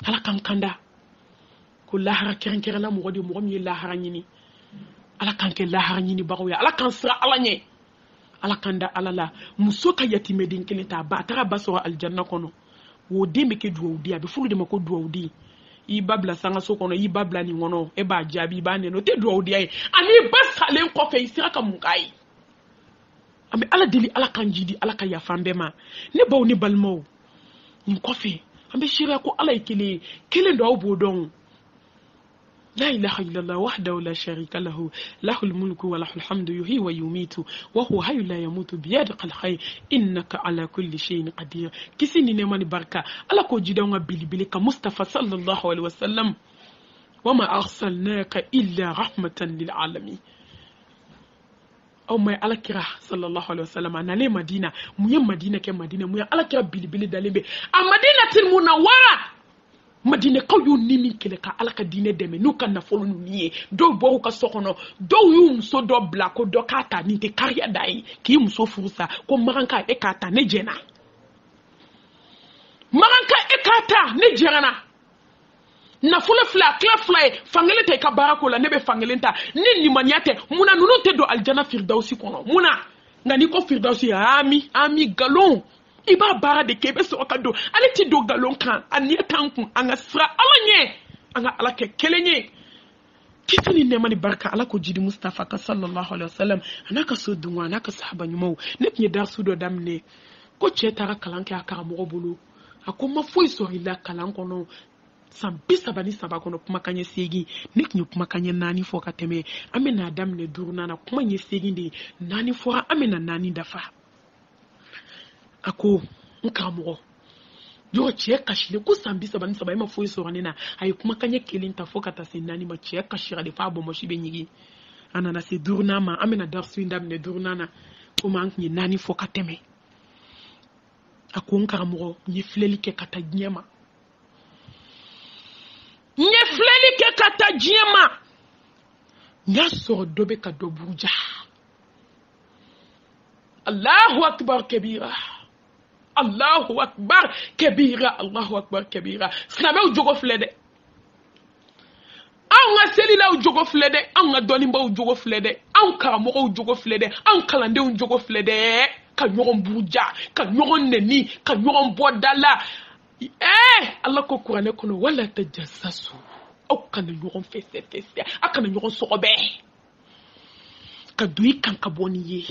ala kan kanda ko lahara keren la mo di mo mi lahara nyini ala kan ke lahara nyini bago ya ala kan sira ala nye ala kanda ala la muso ka yatime din keleta ba tara baso aljanna kono wo dembe ke duwo di abi fulu de mako duwo di i babla sanga so kono i babla ni ngono e ba jabi ba ne no te duwo di ay ani basalen ko fe isira ka mungai ami ala deli ala kan jidi ala ka yafambe ma ne baw ni balmo ni ko fe ambe shira ko ala ikele kele ndo obodon لا إله إلا الله وحده لا شريك له له الملك وله الحمد يحيي ويميت وهو حي لا يموت بيدك الخير إنك على كل شيء قدير كسيني نماني بركة على كو جداونا بيلي بيلي كمصطفى صلى الله عليه وسلم وما أرسلناك إلا رحمة للعالمين أو ما على كرا صلى الله عليه وسلم أنا لي مدينة ميا مدينة كمدينة ميا على كرا بيلي بيلي دالبي المدينة المنورة madine kaw yu nimi kele ka ala ka dine deme nu kan na folo nu niye do bo ka sokono do yu muso do bla ko do kata ni te kariya dai ki muso furusa ko maranka e kata ne jena maranka e kata ne jena na folo fla kla fly fangele te ka barako la nebe fangele ta ni maniate muna nunu te do aljana firdausi kono muna ngani ko firdausi ami galon iba bara de kebe so kado ale ti do galon kan ani tankun anga sra alanye anga ala ke kelenye kitani ne mani barka ala ko jidi mustafa ka sallallahu alaihi wasallam anaka so dunwa anaka sahaba nyumo ne nye dar su do damne ko che tara kalanke aka mo bolo akoma foi so ila kalanko no sambisa bani sabakono kuma kanye segi ne nye kuma kanye nani fo ka teme amena damne durna na kuma nye segi ndi nani fo amena nani dafa ako nkamugo yo che kashile ku sambisa bani sabai ma foi so ranena ay kuma kanye kelinta fo kata sinani ma che kashira de fa bo mo shibe nyigi anana se durna ma amena darsu indam ne durna na kuma nyi nani fo ka teme ako nkamugo nyi fleli ke kata nyema nyefleli ke kata jiema nyaso dobe ka dobuja Allahu akbar kabira Allahu akbar kabira Allahu akbar kabira snabe u jogo flede anga selila u jogo flede anga donimba u jogo flede an karamo u jogo flede an kalande u jogo flede ka nyogon buja ka nyogon neni ka nyogon bodala Allah ko Qur'an kono wala tajassasu o kana nyogon fesse akana nyogon sokobe ka duyi kan ka boniye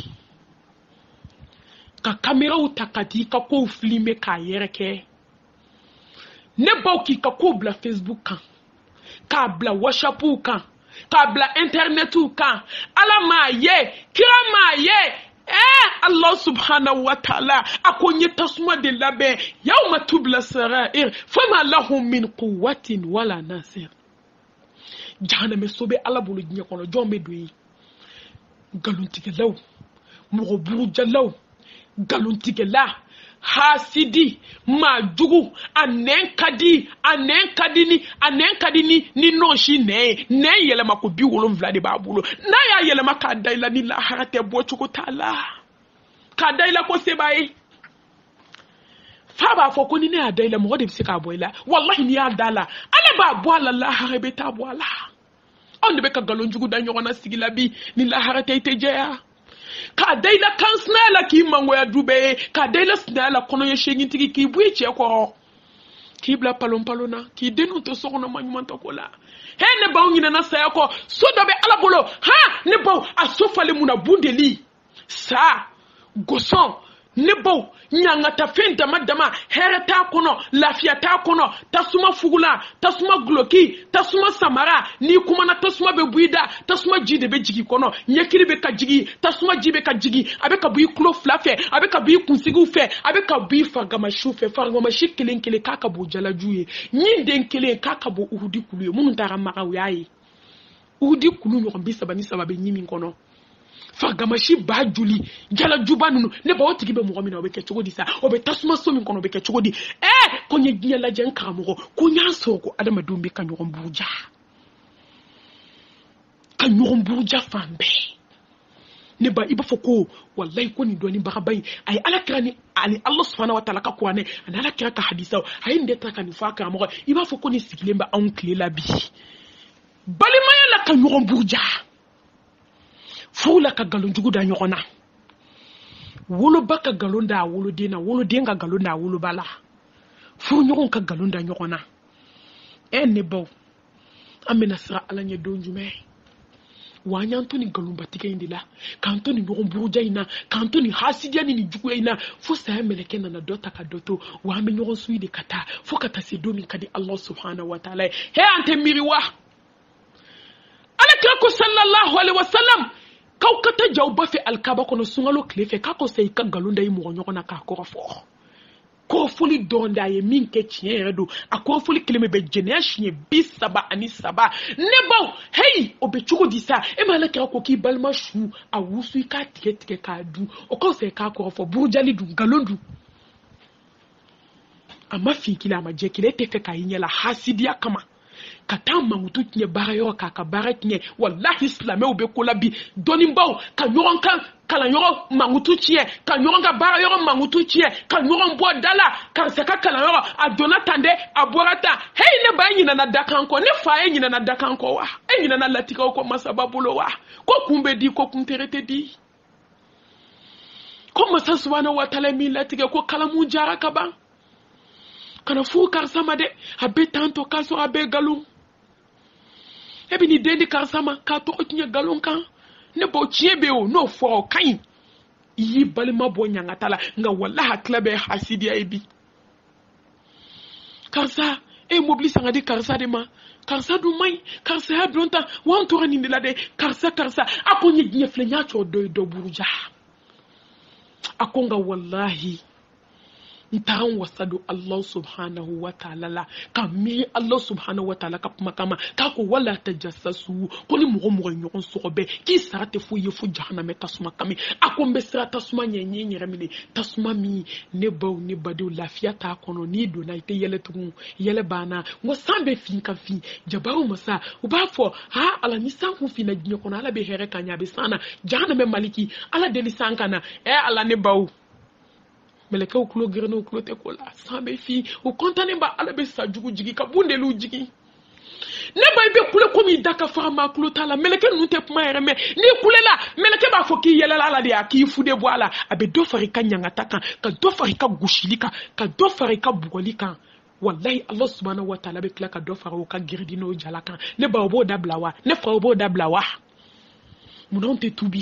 ka kamera utakati ka ko filme ka yereke ne bauki ka ko bla Facebook kan ka bla WhatsApp kan ka bla internet kan ala ma ye kira ma ye Allah subhanahu wa ta'ala akonye tasuma de labe yawma tubla sarair fama lahum min quwwatin wala nasir jahannama sobe ala bulu nyi kono jombe doyi galuntige law mo buruja law galuntige la hasidi majugu anenkadi ni noshi ne yelema ko bi wolon vlade babulo na ya yelema ka daila ni la harate bo chuko tala ka daila ko sebai fa ba fo ko ni ne adaila mo de bisika boila wallahi ni adala ale ba boala la harabe ta boala on de be ka galonjugu da nyona sigila bi ni la harate tejeya ka daila kansnala ki mango ya dube ka daila snala kono ye shegin tigi ki buiche ko ki bla palona ki denu to sokono manyumanta ko la he ne baw nyina na saya ko so dobe ala bolo ha ne baw asofale muna bundeli sa goson ne baw nyanga ta fenta madama hereta kono lafia ta kono tasuma fugula tasuma gloki tasuma samara ni kuma na tasuma be buida tasuma jide be jigi kono nyekiri be ka jigi tasuma jibe ka jigi abe ka bui klo flafe abe ka bui kunsigu fe abe ka bui fagama shufe fagama shikelen kele kaka bo jala juye nyinde kele kaka bo uhudi kulu munu tara maka uyayi uhudi kulu nyo mbisa bani sababe nyimi kono fagamashi ba juli jala juba nunu ne ba otigi be mo mina obeke chogodi sa obe tasuma so min kono obeke chogodi konye giya la jen karamugo kunya soko adama dumbi kanyo mbuja fambe ne ba iba foko wallahi ko ni doni baka bay ay ala kirani ali Allah subhanahu wa ta'ala ka ko ne ana ala kira ka hadisa ay nde ta kan fa ka mo iba foko ni sigile ba an clé la bi bali maya la ka ñogon burja fula ka galon jugu da ñogona wolo baka galon da wolo denga galon da wolo bala fu ñogon ka galon da ñogona en ne baw amena sira ala nye don jume wanyantoni galumba tika indila kantoni ñogon burja ina kantoni hasidia ni jugu ina fo sa meleke na dota ka doto wa me ñogon suide kata fo kata se domi kadi Allah subhanahu wa ta'ala he ante miriwa ala kira sallallahu alaihi wasallam kawkata jawba fi alkaba kono sungalo klefe kako sey ka galunda yi mo ñogona ka ko fo ko foli donda ye min ke tiyen redo akko foli keleme be jeneashie bisaba ani saba nebo hey obe chugo disa e mala kira ko ki balma shu awusu ka tike ka du o ko se ka ko fo burjali du galondu ama fi kila ma je kile te fe ka yinyala hasidia kama kata mangutu tinye bara yoro kaka bara tinye wallahi islamé ube kola bi doni mbaw ka yoron kan kala yoro mangutu tiye ka yoron ka bara yoro mangutu tiye ka yoron bo dala ka seka kala yoro a donatande a borata hey ne ba nyina na dakanko ne fa nyina na dakanko wa nyina na latika ko masababulo wa ko kumbe di ko kunterete di ko masa subhanahu wa ta'ala mi latika ko kala mu jara ka ba kana fu karsama de abe tanto kaso abe galum ebi ni dendi karsama ka to otinye galum kan ne bo chiebe o no fo kan yi balima bo nyanga tala nga wallahi klabe hasidi ebi karsa e mobli sanga de karsa de ma karsa du mai karsa ha donta wan to ni de karsa akonye nyefle nyacho do buruja akonga wallahi ntaran wasadu Allah subhanahu wa ta'ala kami Allah subhanahu wa ta'ala kama kako wala tajassasu koni mugo nyon sobe ki sarate fu yefu jahannam tasuma kami akombe sira tasuma nyenye remini tasuma mi ne baw ne badu lafiya ta kono ni do na ite yele tugu yele bana ngo sambe fin kan fin jabaru masa ubafo ha ala ni sanku fin na ginyo kono ala be here kanya be sana jahannam maliki ala deli sankana ala ne baw meleke ukulo gireno ukulo te kola sambe fi o kontane ba ala be sa jugu jigi ka bundelu jigi ne ba be kule komi daka fama kulo tala meleke nu te puma ere me ni kule la meleke ba foki yele la de aki fude boala abe do fari ka nyanga taka ka do fari ka gushilika ka do fari ka bugolika wallahi Allah subhanahu wa ta'ala be kla ka do fari ka girdino jalaka ne ba obo dablawa ne fra obo dablawa munonte tubi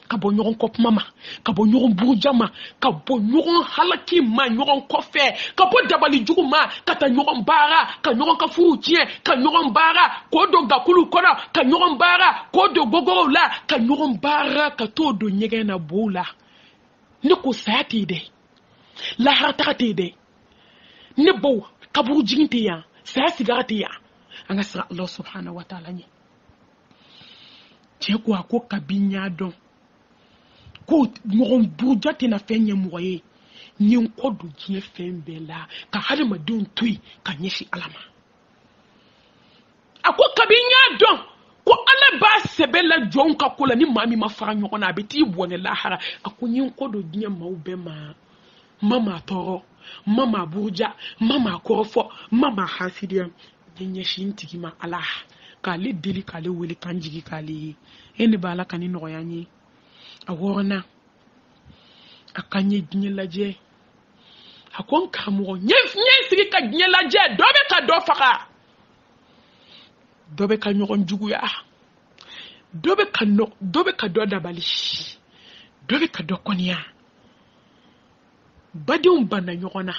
kabo nyoron kop mama kabo nyoron burjama kabo nyoron halaki ma nyoron kofe kabo dabali juguma kata nyoron bara ka nyoron ka furutie ka nyoron bara ko do gakulu kona ka nyoron bara ko do gogoro la ka nyoron bara ka to do nyege na bola ne ko sayati de la harata de ne bo kaburu jingite ya sa sigarati ya anga sira Allah subhanahu wa ta'ala ni je ko ko kabinya don ko ñogon burjati na fenye moye nyin ko do jie fembela ka hade ma don tui ka nyeshi alama ako kabinya don ko ala ba sebela jon ka kola ni mami ma fara ñogon na beti bone lahara ako nyin ko do jie maube ma mama toro mama burja mama korofo mama hasidia nyeshi ntigi ma ala ka le deli ka le weli kanjigi ka le ene bala kanini noyanyi aworna akanye gnelaje akon kamo nye ka gnelaje dobe ka do faka dobe ka nyon jugu ya dobe ka do dabali dobe ka do konya badium bana nyona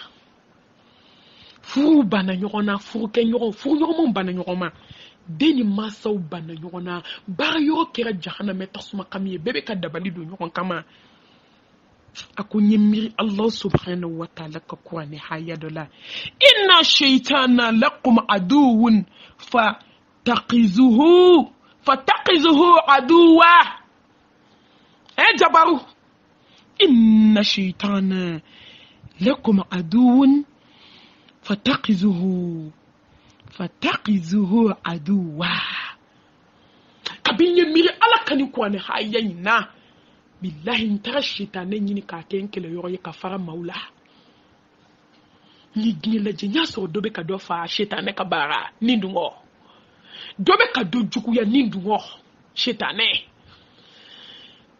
furu bana nyona furu ke nyon furu nyon bana nyoma deni masaw bana nyona bar yo kera jahannam tasuma kamiye bebe ka dabali do nyon kama akunyimiri Allah subhanahu wa ta'ala ka kwani hayadola inna shaytana lakum aduwwun fataqizuhu aduwa jabaru inna shaytana lakum aduwwun fataqizuhu aduwa kabinye miri ala kani kwani hayayina billahi ntara shitane nyini ka kenkele yoro ye ka fara maula ni gnila jenya so dobe ka do fa shitane ka bara nindungo dobe ka do juku ya nindungo shitane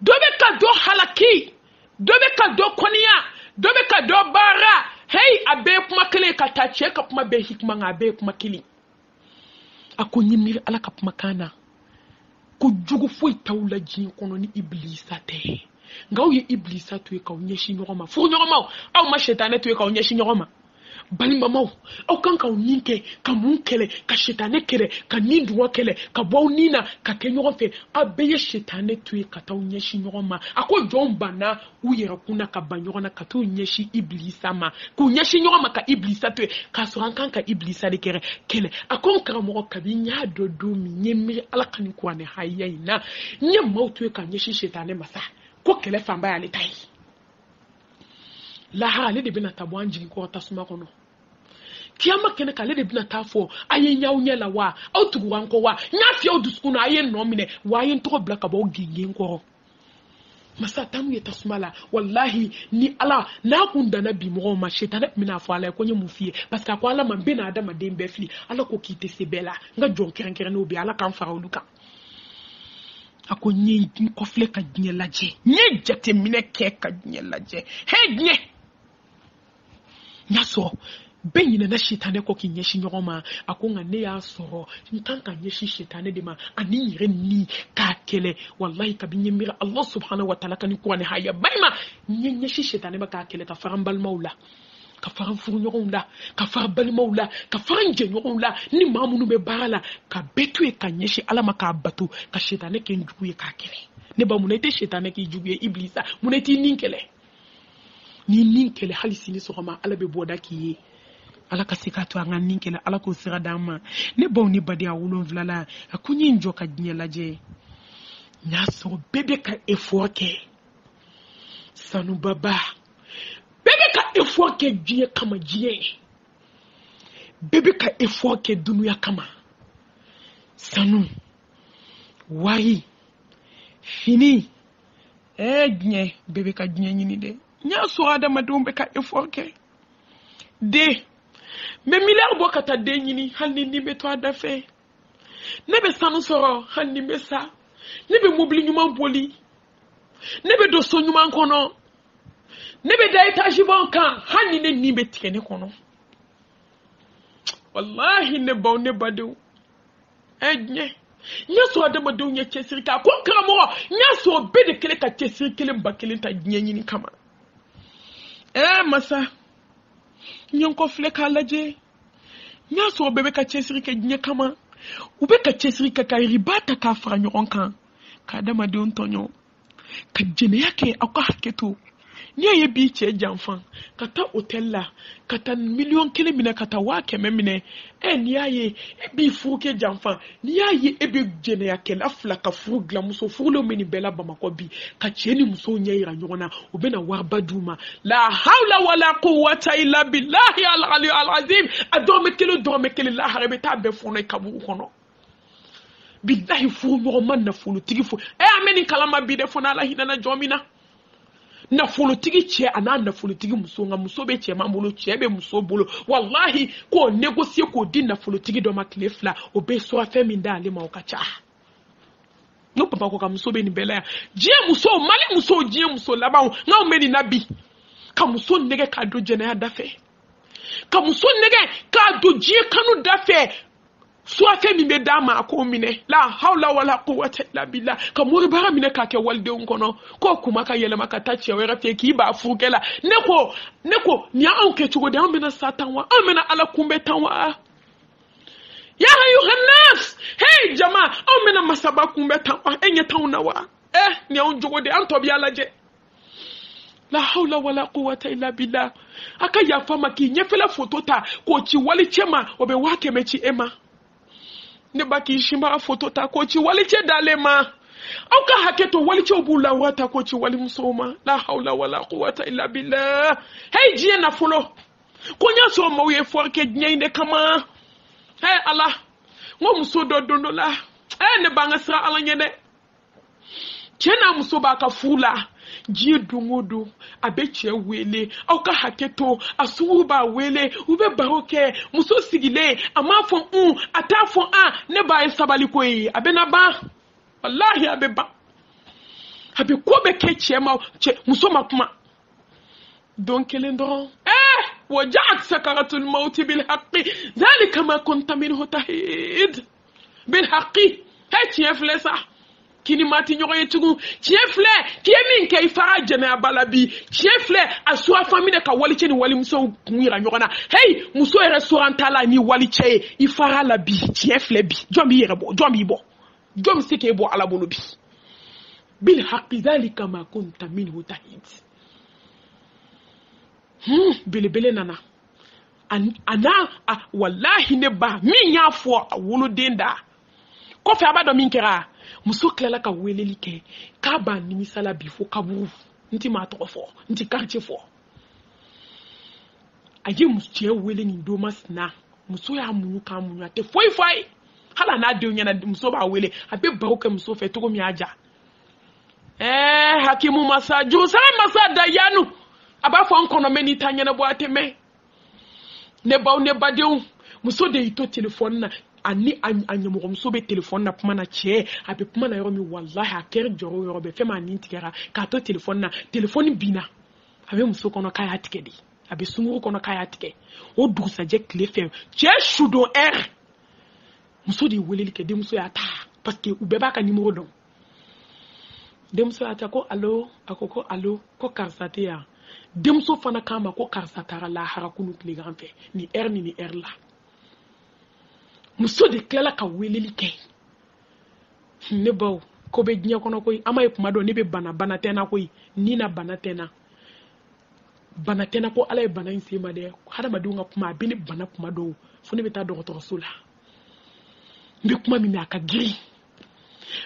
dobe ka do halaki dobe ka do konia dobe ka do bara hey abe kuma kele ka tache ka kuma be hikma nga abe kuma kili akonyimir ala ka kuma kana ko jugu foi tawla jin kono ni iblisa te ngaw ye iblisa to e ka onyeshi nyoma fu nyoma aw ma shetane to e ka onyeshi nyoma bali mamaw aw kan ka ninke ka mun kele ka shetane kele ka ninduwa kele ka baw nina ka ke nyoma fe abeye shetane to e ka ta onyeshi nyoma ako jombana uyera kuna ka banyona ka to onyeshi iblisa ma ku onyeshi nyoma ka iblisa to e ka so kan ka iblisa de kele akon ka mo ka binya dodo mi nyemi ala kan ko ne hayina nyem mawto e ka onyeshi shetane masa ko kele famba ya letai la hali de bina tabwan jigi ko tasuma kono kiyama kene kale de bina tafo aye nyawnya la wa otugu wanko wa nyafi oduskuna aye nomine wa aye ntoko blaka ba ogingi nkoro masa tamu ye tasuma la wallahi ni ala na kunda na bi mo ma shetane mina fo ala ko nye mufie parce que ko ala man bena adama de mbefli ala ko kite sebela nga jon kerenkere no bi ala kan fara oluka ako nye nkofle ka dnye laje nye jate mine ke ka dnye laje he dnye nyaso benyina na shitane ko kinyeshi nyoma ako ngane ya soro ntanka nyeshi shitane de ma ani yire ni ka kele wallahi kabinye mira Allah subhanahu wa ta'ala kan ko ne haya bayma nyeshi shitane ba ka kele ka farambal maula ka faran furu nyonda ka farbal maula ka faran je nyonda ni mamunu be barala ka betu e ka nyeshi alama ka batu ka shitane ke njuye ka kele ne ba munete shitane ke juye iblisa muneti ninkele ni ninkele halisini sokoma ala be boda ki ala ka sikatu anga ninkele ala ko sira dama ne bon ni badi awulon vlala akunyi njo ka dnye laje nyaso bebe ka effort ke sanu baba bebe ka effort ke djie kama djie bebe ka effort ke dunuya kama sanu wari fini dnye bebe ka dnye nyini de nyaso adama dombe ka effort ke de me milar bo kata de nyini halni ni be to adafe ne be sanu soro halni be sa ne be mobili nyuma boli ne be do so nyuma kono ne be da etaji banka halni ne ni be tikene kono wallahi ne ba ne badu ednye nyaso adama do nya chesirika ko kramo nyaso be de kele ka chesirikele mbakele ta nyanyini kama masa nyonko fleka laje nyaso bebe ka chesiri ke nye kama ube ka chesiri ka ribata ka fra nyoronkan ka dama de ontonyo ka jene yake akwa haketo nye ye bi che janfan kata hotel la kata million kele mina kata wa keme mine ni aye bi fuke janfan ni aye bi jene yake la fla ka furu gla muso furu meni bela bamako bi ka cheni muso nyeira nyona obena warbaduma la hawla wala quwwata illa billahi al-ali al-azim adome kele la harebe ta be fono kabu kono billahi furu mo man na fulu tigi fu ameni kalama bi de fona la hinana jomina na folotigi che ana na folotigi muso nga muso be che mamolo che be muso bolo wallahi ko négocier ko din na folotigi do maklefla o be so afa min da ale ma o kacha no papa ko ka muso be ni bela je muso mali muso je muso laba nga o meni nabi ka muso nege ka do jena ya dafe ka muso nege ka do je kanu dafe so afa mi be dama ko mine la hawla wala quwwata illa billah ka muri bara mine ka ke walde ngono ko kuma ka yele maka tace wera fe ki ba fukela neko ni an ke tugo de amena satanwa amena ala kumbe tanwa ya ayuhan nas hey jama amena masaba kumbe tanwa enye tanwa ni an jogo de an tobi alaje la hawla wala quwwata illa billah aka ya fama ki nyefela fotota ko ci wali chema obe wake mechi ema ne baki shimba foto ta ko ci wali ce dalema au ka haketo wali ce bula wata ko ci wali musoma la haula wala quwwata illa billah hey jiye na fulo ko nya so mo ye forke nyinde kama hey allah mo muso do la ne banga sra ala nyede Chena muso ba ka fula jiye dongodo abe che wele au ka haketo asuwu ba wele ube baroke muso sigile amafo atafo ne ba esabali ko yi abe na ba wallahi abe ba abe ko be ke chema che muso makuma donc kelendron وجاءت سكرة الموت بالحق ذلك ما كنت منه تحيد بالحق هي تيفلي صح kini mati nyogo yetugu tiefle kiemi nke ifara jeme abalabi tiefle aswa famine ka wali cheni wali muso kunira nyogona hey muso e restaurant ala ni wali che ifara la bi tiefle bi jombi yerebo jombi bo jom sike bo ala bolo bi bil haqqi dhalika ma kunta minhu tahid bele nana ana wallahi ne ba min ya fo awolo denda ko fe abado min kera muso klela ka weleli ke ka ba nimisala bifo kaburu nti ma to fo nti quartier fo aje muso wele ni domas na muso ya munu ka munu ate foi hala na de nya na muso ba wele abe ba ko muso fe to mi aja hakimu masaju sa masada yanu aba fo nkono meni tanya na bo ateme ne ba de muso de ito telephone na ani anyamugo muso be telephone na puma na che abe puma na yoromi wallahi aker joro yorobe fema ni ntikera ka to telephone na telephone bina abe muso kono kaya tikedi abe sunguru kono kaya tike o dusa je klefe che shudo muso de weleli ke de muso ya ta parce que ubeba ka numéro don de muso ya ta ko allo akoko allo ko karsate ya de muso fana kama ko karsatara la harakunu kleganfe ni ni la muso de klela ka weleli ke ne baw ko be nya kono koy amay kuma do ne be bana tena koy ni na bana tena ko alay bana insima de hada ma dunga kuma be ne bana kuma do fu ne be ta do to rasula mbe kuma mi aka giri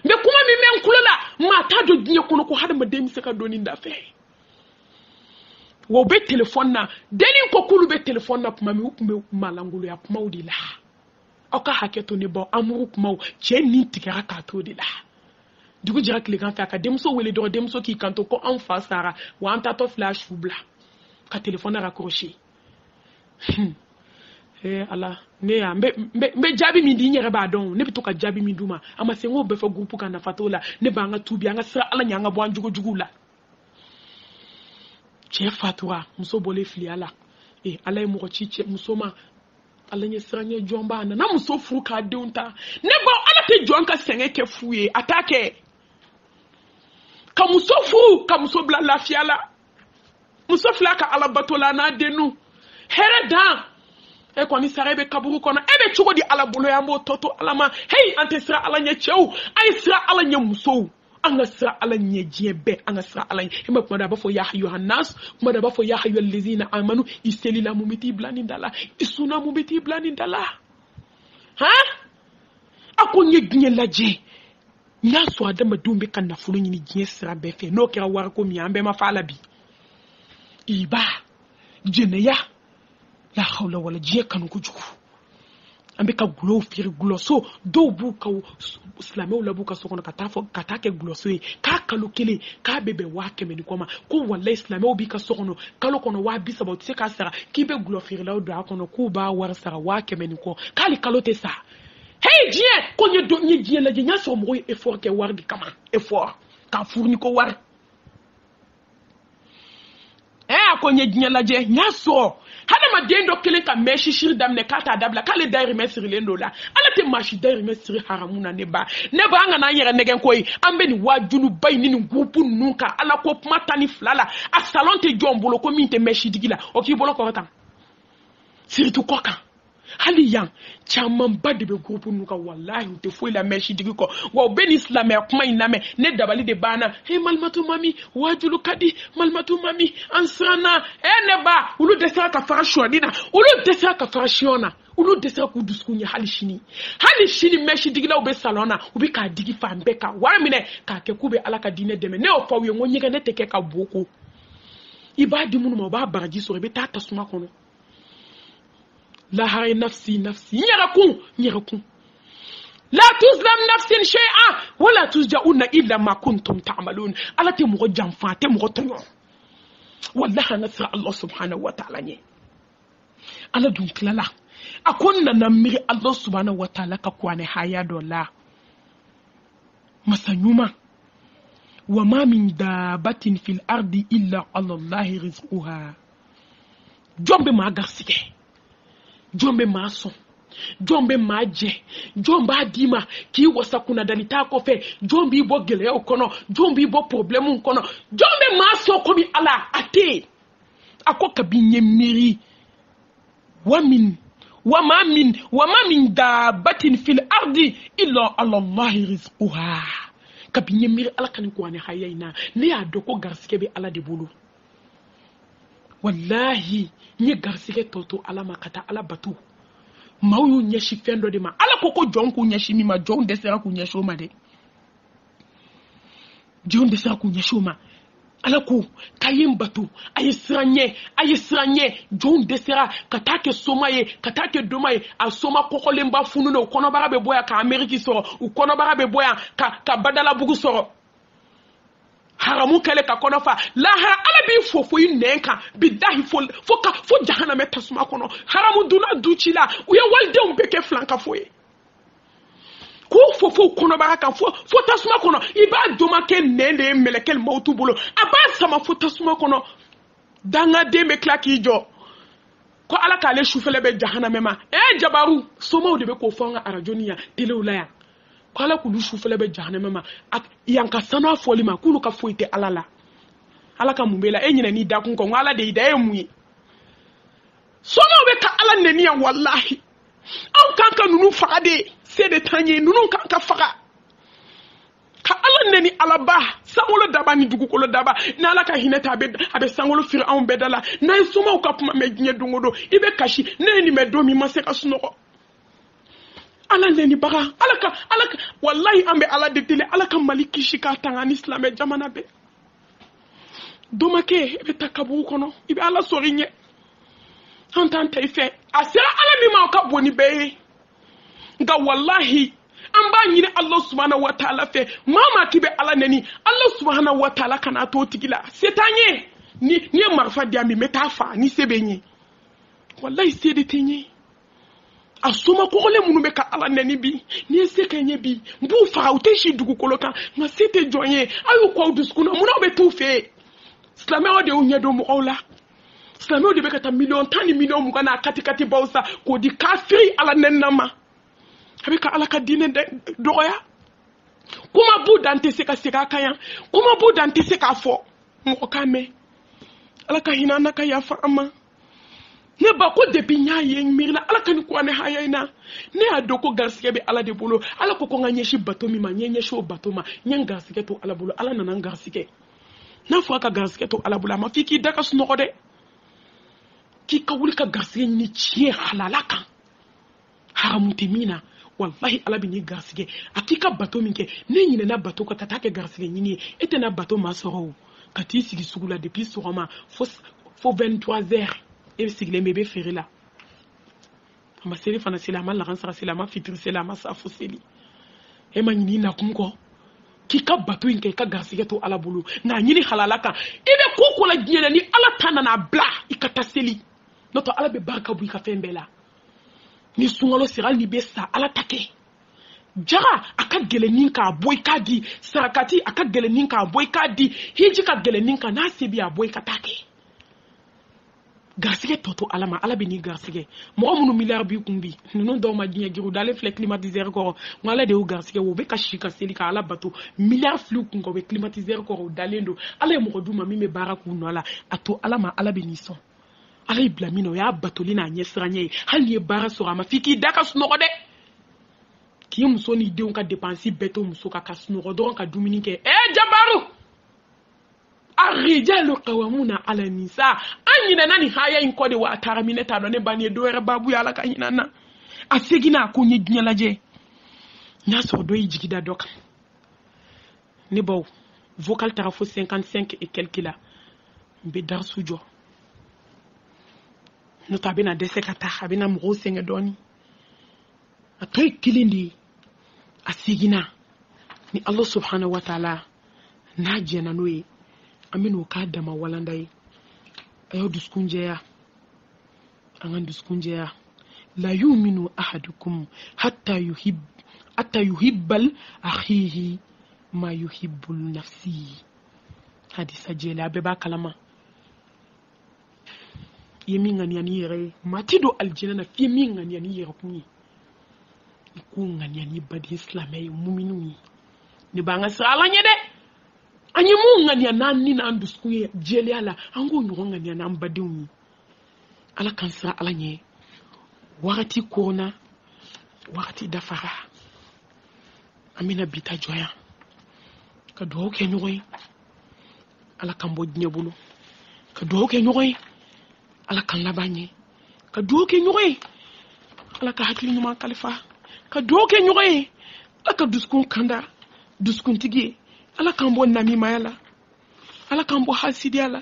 mbe kuma mi men kulala ma ta do nya kono ko hada ma dem se ka do ni nda fe wo be telephone na deni ko kulu be telephone na kuma mi hukumbe malangulu ya kuma udila aka haketo ne bo amuru kuma che ni tikara ka to de la dugu jira kile kan fa ka demso wele do demso ki kanto ko en face sara wa anta to flash bla ka téléphone raccroché ala ne ya mbe jabi mi di nyere ba don ne bito ka jabi mi duma ama se ngo be fa groupe kan na fatola ne ba nga tubi nga sira ala nyanga bo anjugo jugula che fatwa muso bole filiala ala mo ko chiche muso ma ala nye sranye jomba na muso furu ka deunta ne ba ala te jonka senge ke fuye atake ka muso furu ka muso bla lafiala muso flaka ala batola na denu hereda ko ni sarebe kaburu kono ebe chugo di ala bolo ya mo toto alama hey ante sra ala nye chew ay sra ala nye muso anga sra ala nye jiebe anga sra ala himba kuma da bafo ya yohannas kuma da bafo ya ayyuhal ladzina amanu istelila mumiti blani ndala isuna mumiti blani ndala ha akonye gnye laje nya so adama dumbe kan na fulu nyini gnye sra befe no kira war ko mi ambe ma fala bi iba jeneya la hawla wala je kanu kujuku ambe ka gulo firi gulo so do bu ka islami wala bu ka so kono katake gulo so ka kalokele ka bebe wa kemeni koma ko wala islami obi ka so kono kalo kono wa bisa ba tse ka sara kibe gulo firi la do kono ku ba war sara wa kemeni ko kali kalote sa hey je ko nye do nye je la je nya so mo effort ke war di kama effort ka fourni ko war ko nye jinya la je nya so hana ma dendo kelen ka meshi shiri damne kata dabla kale dairi mesiri lendo la ala te mashi dairi mesiri haramuna neba anga na yere negen koy ambe ni wajunu bay ni ngupu nunka ala ko matani flala a salon te jombolo ko minte meshi digila o ki bolo ko ratan siritu koka hali yang chaman bade be grupu nuka wallahi te foi la meshi digi ko wa ben islam ya kuma iname ne dabali de bana he malmatu mami wajulu kadi malmatu mami ansana ne ba ulu desira ka farashona ulu desira ka farashona ulu desira ku duskunya hali shini meshi digi la ube salona ube ka digi fambeka waramine ka ke kube alaka dine deme ne o fawe ngonyega ne teke ka boko ibadi munu ma ba baraji so rebe tata suma kono la hay nafsi nyaraku la tuzlam nafsin shay'a wala tuzja'una illa ma kuntum ta'malun ala te mo janfa te mo tonyo wallahi nasra Allah subhanahu wa ta'ala nye ala dun klala akonna namiri Allah subhanahu wa ta'ala ka kwane haya dola masanyuma wa ma min dabatin fil ardi illa ala Allah rizquha jombe ma garsike jombe ma son jombe maje jomba dima ki wasa kuna dalita ko fe jombi bo gele o kono jombi bo problème kono jombe ma so ko mi ala ate akoka binye miri wa ma min dabatin fil ardi illa ala Allah rizquha kabinye miri ala kan ko ne hayina ne adoko garsike be ala de bulu wallahi ni garsike toto ala makata ala batu mawu nyeshi fendo de ma ala koko jonku nyeshi mi ma jon desera ku nyesho ma de jon desera ku nyesho ma ala ko kayim batu ayisranye jon desera katake somaye katake domaye a soma koko lemba funu no kono bara be boya ka ameriki soro u kono bara be boya ka badala bugu soro haramu kele ka kono fa la ha ala bi fofo inenka bidahi fo jahannama tasuma kono haramu duna duchila uye walde umbeke flanka foye ko fofo kono baraka fo tasuma kono iba doma ke nende melekel mautu bolo aba sama fo tasuma kono danga de me klaki jo ko ala ka le shufele be jahannama ma jabaru somo de be ko fonga arajoniya tele ulaya kala kulu shufele be jahannama ma ak yanka sana foli ma kulu ka foite alala alaka mumbela nyina ni dakun ko ngala de ida emu sono be ka ala nenia wallahi an kanka nunu fagade c'est de tanye nunu kanka faga ka ala neni alaba sangolo daba ni dugu kolo daba na ala ka hineta abe sangolo fir an bedala na somo ka kuma me gnye dungodo ibe kashi neni me domi maseka sunoko ala neni baga alaka wallahi ambe ala de tele alaka maliki shika tangani islam jamana be domake ebe takabu kono ibe ala sorinye antante ife asira ala mi ma ka boni be nga wallahi amba nyine Allah subhanahu wa ta'ala fe mama kibe ala neni Allah subhanahu wa ta'ala kana to tigila setanye ni marfa diami metafa ni sebenye wallahi sede tenye asoma ko le munu be ka ala neni bi ni sekenye bi mbu fa uteshi dugu koloka na sete joye ayu ko duskuna muna be tufe islamé o de unya do mo ola islamé o de be kata million tani million mu kana katikati bausa ko di kafiri ala nennama habika ala ka dine doya kuma bu dante seka kaya kuma bu dante seka fo mo kame ala ka hinana ka ya fa ama ne ba ko de binya yen mirna ala kan ko ne hayina ne adoko garsike be ala de bolo ala ko nga nyeshi batomi ma nyeshi o batoma nyen garsike to ala bolo ala nanan garsike na fo ka garsike to ala bolo ma fiki daka sunoko de ki ka wuli ka garsike ni tie halalaka haramutimina wallahi ala bi ni garsike akika bato minke ne nyine na bato ko tatake garsike nyini ete na bato masoro kati sigi sugula depuis soroma fo 23h et sigle mebe ferila ma seli fana sela ma la ransara sela ma fitri sela ma sa fo seli e ma nyini na kunko kika bato inke ka garsike to ala bulu na nyini halalaka ibe koko la nyene ni ala tana na bla ikata seli noto ala be barka bu ka fembela ni sungalo siral ni besa ala take jara aka gele ninka boy kadi sarakati aka gele ninka boy kadi hiji ka gele ninka na sebi a boy katake garsige toto alama ala bini garsige mo munu milliard bi kumbi nunu do ma dinya giru dale flek climatiser ko ngala de o garsige wo be ka shika seli ka ala bato milliard flou ko be climatiser ko dalendo ala mo ko duma mi me baraku no ala ato alama ala bini son ala iblamino ya batolina nyesranye hali e bara sura mafiki daka sunoko de ki muso ni de on ka dépenser beto muso ka sunoko don ka dumini ke jabaru arijalu qawamuna ala nisa anyina nani haya inkode wa taramine ta do ne bani do re babu ya la ka nyina na asegina ko nyi nyalaje nyaso do yijigida doka ni baw vocal tarafo 55 et quelques là mbe dar sujo nota bina deseka ta bina mgo senge doni atoy kilindi asigina ni Allah subhanahu wa ta'ala na jena noye aminu ka dama walandai ayo duskunjeya angan duskunjeya la yu'minu ahadukum hatta yuhibbal akhihi ma yuhibbul nafsi hadisa jela be ba kalama yemi ngani yani yere matido aljina na fi mi ngani yani yere kunyi ku ngani yani badi islamay mu'minu ni ba nga sala nyede anyi mu ngani yana ni na andusku jeli ala ango nyo ngani yana badi umi ala kansa ala nye wakati kona wakati dafara amina bita joya ka do ke nyoy ala kan bo nyebulu ka do ke nyoy ala kan labanye ka do ke nyoy ala ka hakli nyuma kalifa ka do ke nyoy ala ka duskun kanda duskun tigi ala kan bo nami mayala ala kan bo hasidi ala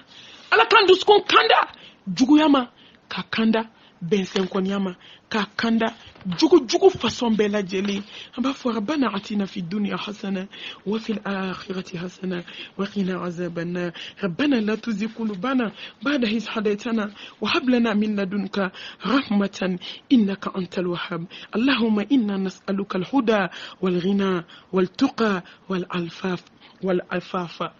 kan duskun kanda juguyama ka kanda bensen konyama ka kanda jugu façon bela jeli aba fo rabbana atina fi dunya hasana wa fil akhirati hasana wa qina azaban nar rabbana la tuzigh qulubana ba'da idh hadaytana wa hab lana min ladunka rahmatan innaka antal wahhab allahumma inna nas'aluka al huda wal ghina wal tuqa wal alfafa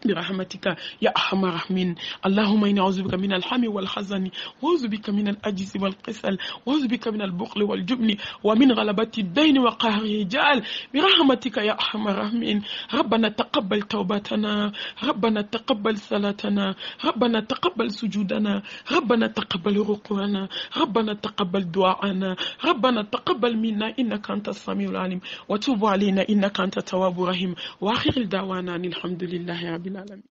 برحمتك يا أرحم الراحمين اللهم إني أعوذ بك من الهم والحزن وأعوذ بك من العجز والكسل وأعوذ بك من البخل والجبن ومن غلبة الدين وقهر الرجال برحمتك يا أرحم الراحمين ربنا تقبل توبتنا ربنا تقبل صلاتنا ربنا تقبل سجودنا ربنا تقبل ركوعنا ربنا تقبل دعاءنا ربنا تقبل منا إنك أنت السميع العليم وتوب علينا إنك أنت التواب الرحيم وآخر دعوانا الحمد لله رب العالمين.